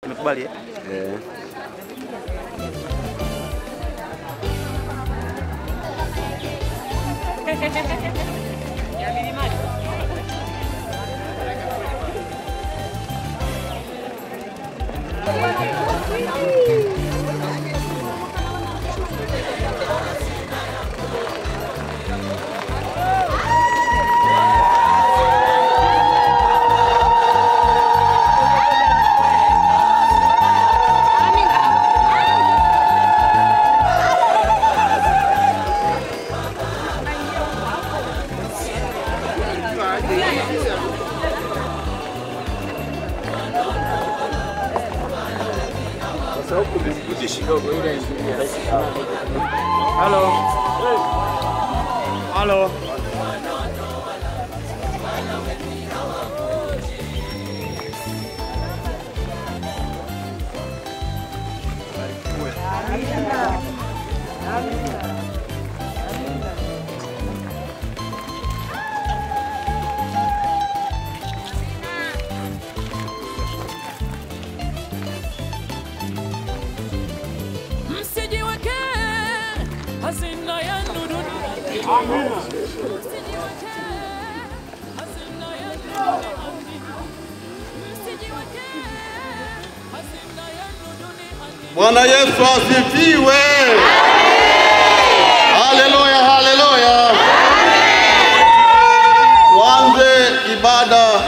Umekubali eh? Ya milimani. Halo. Halo. Msijiweke hazina ya dunia. Amina. Msijiweke hazina ya dunia. Msijiweke hazina ya dunia. Bwana Yesu asifiwe. Haleluya, haleluya. Tuanze ibada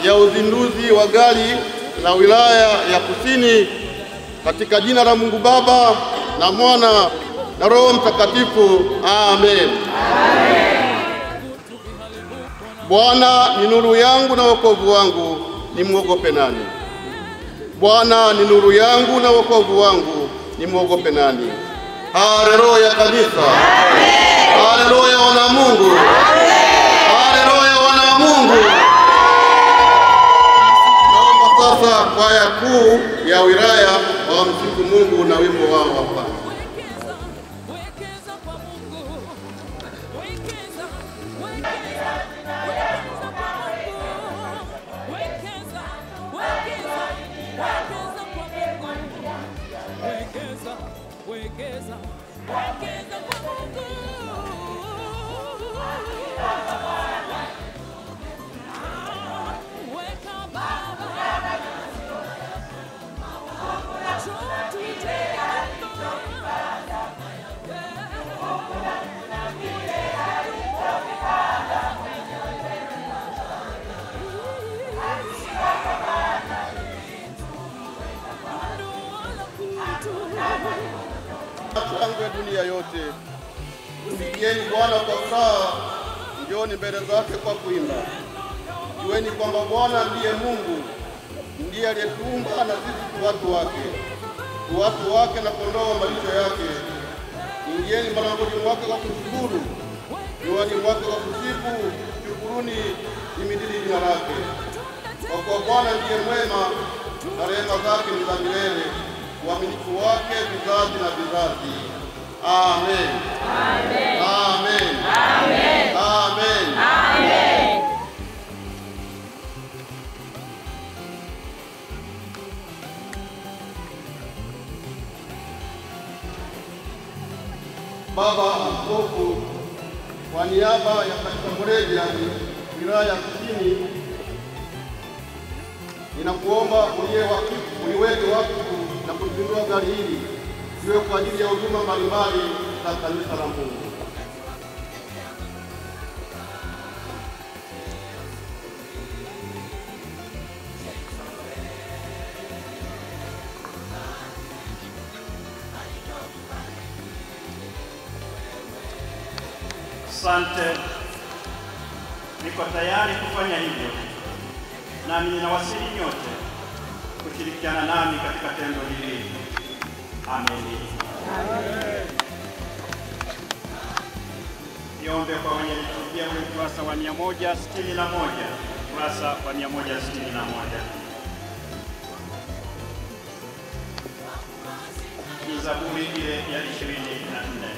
ya uzinduzi wa gari la wilaya ya Kusini katika jina la Mungu Baba na Mwana na Roho Mtakatifu. Amen. Bwana ni nuru yangu na wokovu wangu, nimwogope nani? Bwana ni nuru yangu na wokovu wangu, nimwogope nani? Haleluya kanisa. Haleluya wana Mungu. Haleluya wana Mungu. Naomba sasa kwaya kuu ya wilaya wamsifu Mungu na wimbo wao hapa. Shangwe dunia yote, msikieni Bwana kwa furaha, njooni mbele zake kwa kuimba. Jueni kwamba Bwana ndiye Mungu, ndiye aliyetuumba na sisi tu watu wake na kondoo malisho yake. Ingieni malangoni mwake kwa kushukuru, juani mwake kwa kusifu, shukuruni, himidini jina lake. Kwa kuwa Bwana ndiye mwema na rehema zake ni za milele, uaminifu wake vizazi na vizazi. Amen. Amen. Amen. Amen. Amen. Amen. Baba Askofu, kwa niaba ya Kanisa Moravian ya wilaya ya Kusini, ninakuomba uliweke wakfu na kuzindua gari hili iwe kwa ajili ya huduma mbalimbali za kanisa la Mungu. Asante, niko tayari kufanya hivyo, nami ninawasihi nyote kushirikiana nami katika tendo hili. Amen. Amen. Niombe kwa wenye liturujia kwenye ukurasa wa 161, ukurasa wa 161. Ni Zaburi ile ya 24.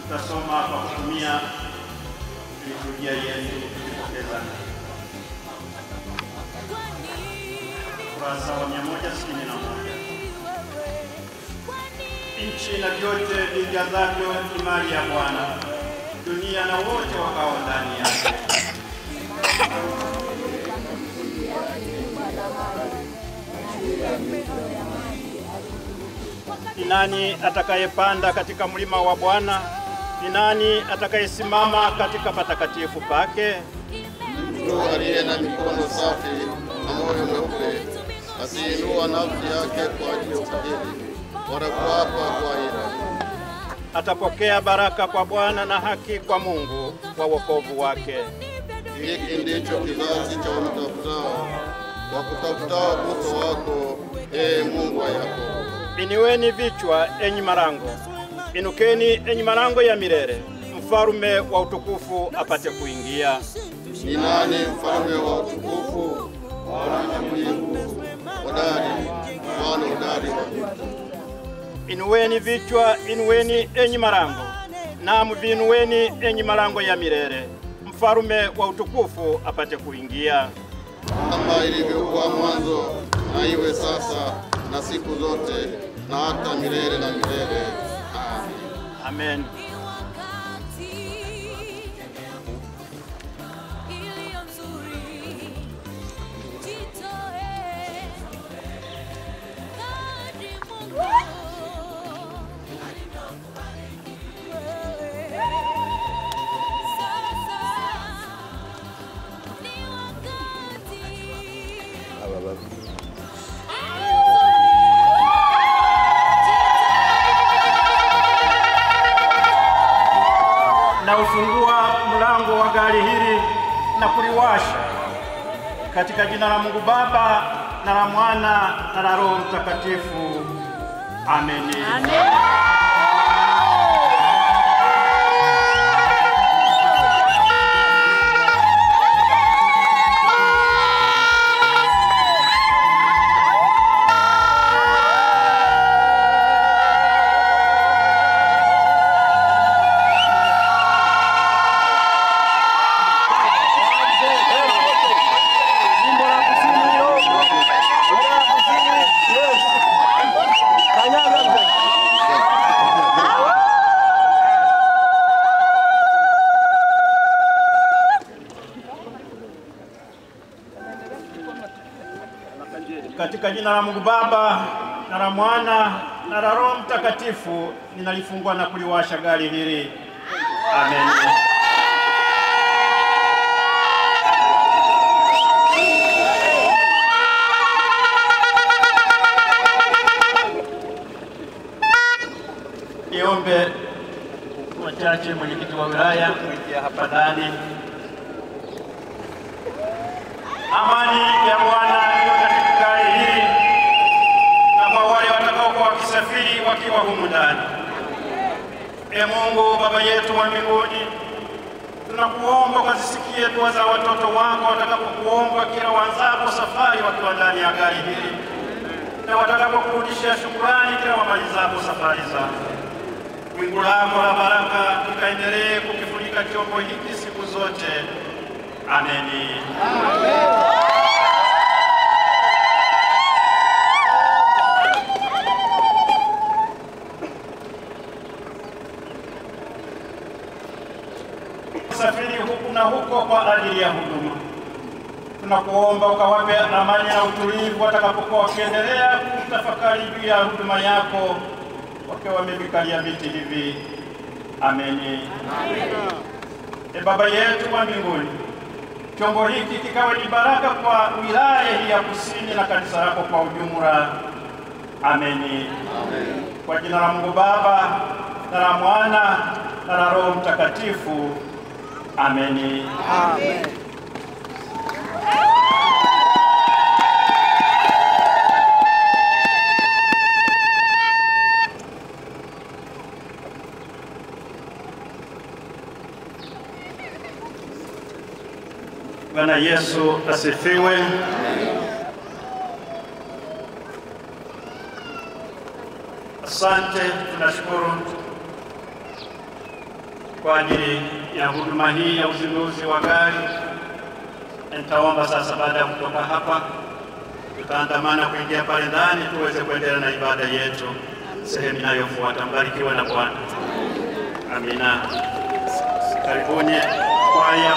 Tutasoma kwa kutumia liturujia yetu tukipokeza. ukurasa wa 161. Nchi na vyote vijazavyo ni mali ya Bwana, dunia na wote wakao ndani yake. Ni nani atakayepanda katika mlima wa Bwana? Ni nani atakayesimama katika patakatifu pake? Mtu aliye na mikono safi na moyo mweupe, asiinua nafsi yake kwa ajili ya ufidhuli wala kuapa kwa ila. Atapokea baraka kwa Bwana na haki kwa Mungu wa wokovu wake. Hiki ndicho kizazi cha wamtafutao, wakutafutao uso wako, ee Mungu wa Yakobo. Inueni vichwa, enyi malango, inukeni enyi malango ya milele, mfalme wa utukufu apate kuingia. Ni nani mfalme wa utukufu? Bwana Mungu hodari, Bwana hodari wa vita. Inueni vichwa, inueni enyi malango, na mvinueni enyi malango ya milele, mfalme wa utukufu apate kuingia. Kama ilivyokuwa mwanzo, na iwe sasa na siku zote na hata milele na milele. Amen. Amen. Na ufungua mlango wa gari hili na kuliwasha katika jina la Mungu Baba na la Mwana na la Roho Mtakatifu. Amen. Amen. Katika jina la Mungu Baba na la Mwana na la Roho Mtakatifu, ninalifungua na kuliwasha gari hili. Amen. Niombe wachache mwenyekiti wa wilaya kuingia hapa ndani. Amani ya Bwana iwe katika gari hili na kwa wale watakaokuwa wakisafiri wakiwa humu ndani. Ee Mungu Baba yetu wa mbinguni, tunakuomba ukazisikie dua za watoto wako watakapokuomba kila wanzapo safari wakiwa ndani ya gari hili, na watakapokurudishia shukrani kila wamalizapo safari zao. Wingu lako la baraka likaendelee kukifunika chombo hiki siku zote. Ameni. Amen. Safiri huku na huko kwa ajili ya huduma. Tunakuomba ukawape amani na utulivu watakapokuwa wakiendelea kutafakari juu ya huduma yako wakiwa wamevikalia viti hivi. Ameni. Amen. Baba yetu wa mbinguni, chombo hiki kikawe ni baraka kwa wilaya hii ya Kusini na kanisa lako kwa ujumla. Ameni. Amen. Kwa jina la Mungu Baba na la Mwana na la Roho Mtakatifu. Ameni. Amen. Bwana Yesu asifiwe. Asante, tunashukuru kwa ajili ya huduma hii ya uzinduzi wa gari. Nitaomba sasa baada ya kutoka hapa tutaandamana kuingia pale ndani tuweze kuendelea na ibada yetu sehemu inayofuata. Mbarikiwe na Bwana. Amina. Karibuni kwaya.